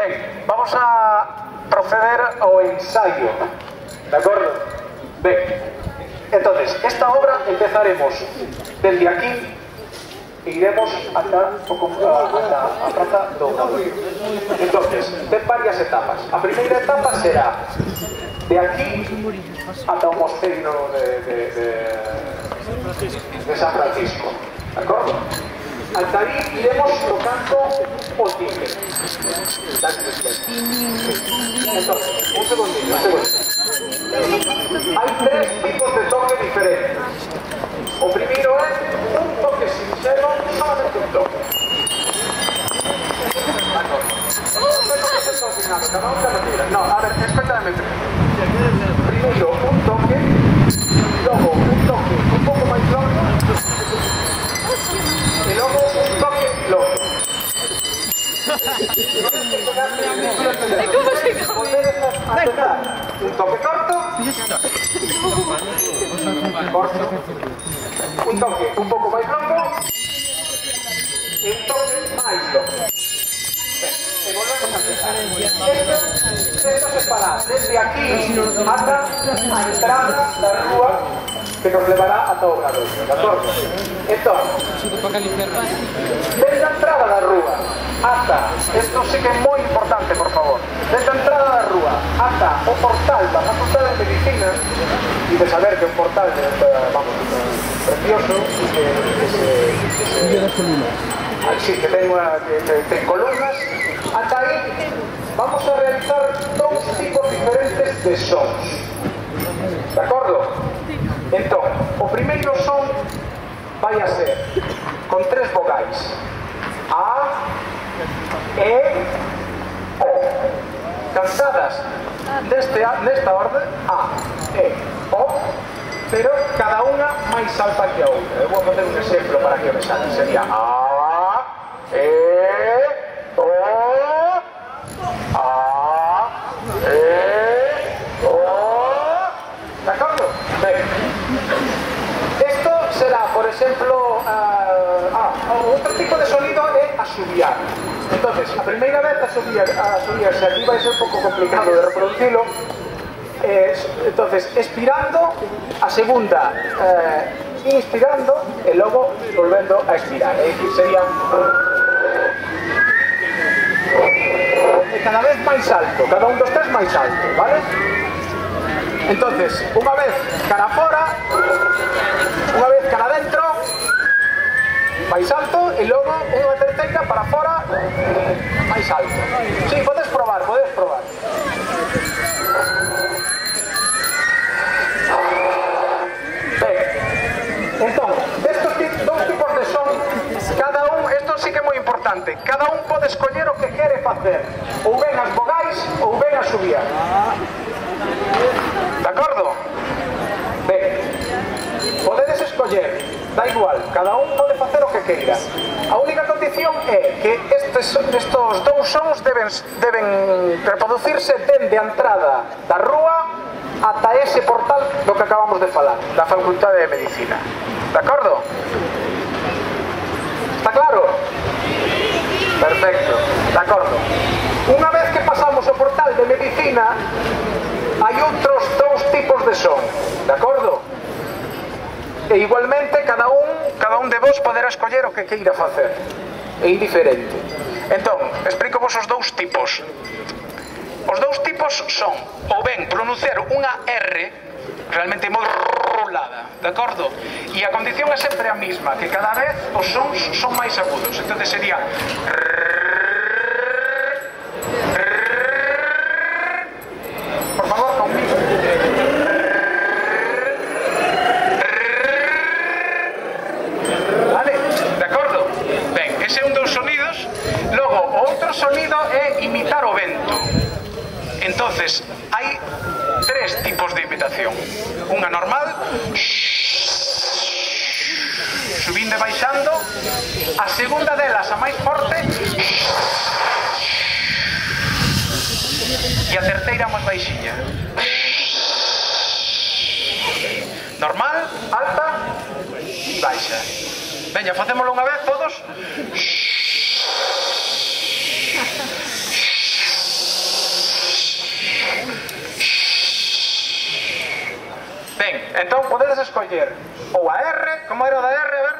Ben, vamos a proceder ao ensayo, de acordo? Ben, entonces, esta obra empezaremos desde aquí e iremos ata a Praza do Obradoiro. Entonces, ten varias etapas. A primeira etapa será de aquí ata o mosteiro de San Francisco, de acordo? Ata aí iremos tocando o timbre. Entonces, un segundinho. Hai tres tipos de toque diferentes. O primeiro é un toque sincero, solamente un toque. No, a ver, espérame. Primeiro un toque, logo un toque un pouco máis longo, e logo un toque longo. Un toque corto, un toque un pouco máis longo e un toque máis longo. E volvemos a empezar. Esto se para desde aquí ata a entrada da rúa que nos levará ata o Obradoiro, de acordo? Entón, desde a entrada da rúa ata, isto sí que é moi importante, por favor, desde a entrada da rúa ata o portal da Facultade de Medicina, e de saber que é un portal vamos, precioso, que ten columnas, ata aí vamos a realizar dous tipos diferentes de sons, de acordo? Entón, o primeiro son vai a ser con tres vogais: A, E, O. Cantadas nesta orde: A, E, O, pero cada unha máis alta que a outra. Eu vou facer un exemplo para que o me salga. Sería A, E, O, A, E, O. De acordo? Ben. Isto será, por exemplo, outro tipo de sonido é asubiar. Entonces, a primeira vez asubiarse aquí vai ser un pouco complicado de reproducilo. Entonces, expirando, a segunda inspirando e logo volvendo a expirar. É dicir, sería cada vez máis alto, cada un dos tres máis alto, vale? Entonces, unha vez cara fora, unha vez cara dentro, máis alto, e logo unha terceira para fora, máis alto. Sí, podes probar. Ben, entón, destos dous tipos de son, cada un, isto sí que é moi importante, cada un pode escoller o que quere facer, ou ben as vogais, ou ben a subiar. De acordo? Ben, podedes escoller, da igual, cada un pode facer o que queira. A única condición é que estes dous sons deben reproducirse dende a entrada da rúa ata ese portal do que acabamos de falar, da Facultade de Medicina. De acordo? Está claro? Perfecto, de acordo. Unha vez que pasamos o portal de Medicina, hai outros dous tipos de son, de acordo? E igualmente cada un de vos poderá escoller o que queira facer, é indiferente. Entón, explico vos os dous tipos. Os dous tipos son ou ben pronunciar unha R realmente moi rolada, de acordo? E a condición é sempre a mesma, que cada vez os sons son máis agudos. Entón sería por favor, conmigo. Vale? De acordo? Ben, ese é un dos sonidos. Logo, o outro sonido é imitar o vento. Entonces, hai tres tipos de imitación. Unha normal, subindo e baixando. A segunda delas, a máis forte, e a terceira máis baixiña. Normal, alta e baixa. Veña, facémolo unha vez todos. entón podedes escoller ou a R, como era o da R, a ver?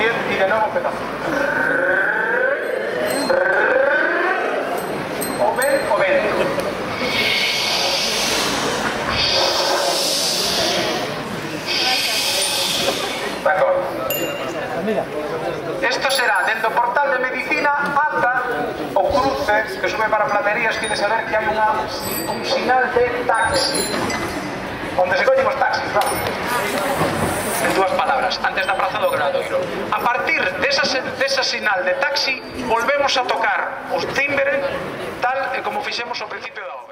E de novo empezamos. O vento. De acordo. Isto será dentro do portal de medicina ata o cruce que sube para Platerías, que de saber que hai un sinal de taxi onde se collen os taxis, vamos. En dúas palabras, antes da Praza do Obradoiro. A partir desa sinal de taxi volvemos a tocar os timbres tal como fixemos ao principio da obra.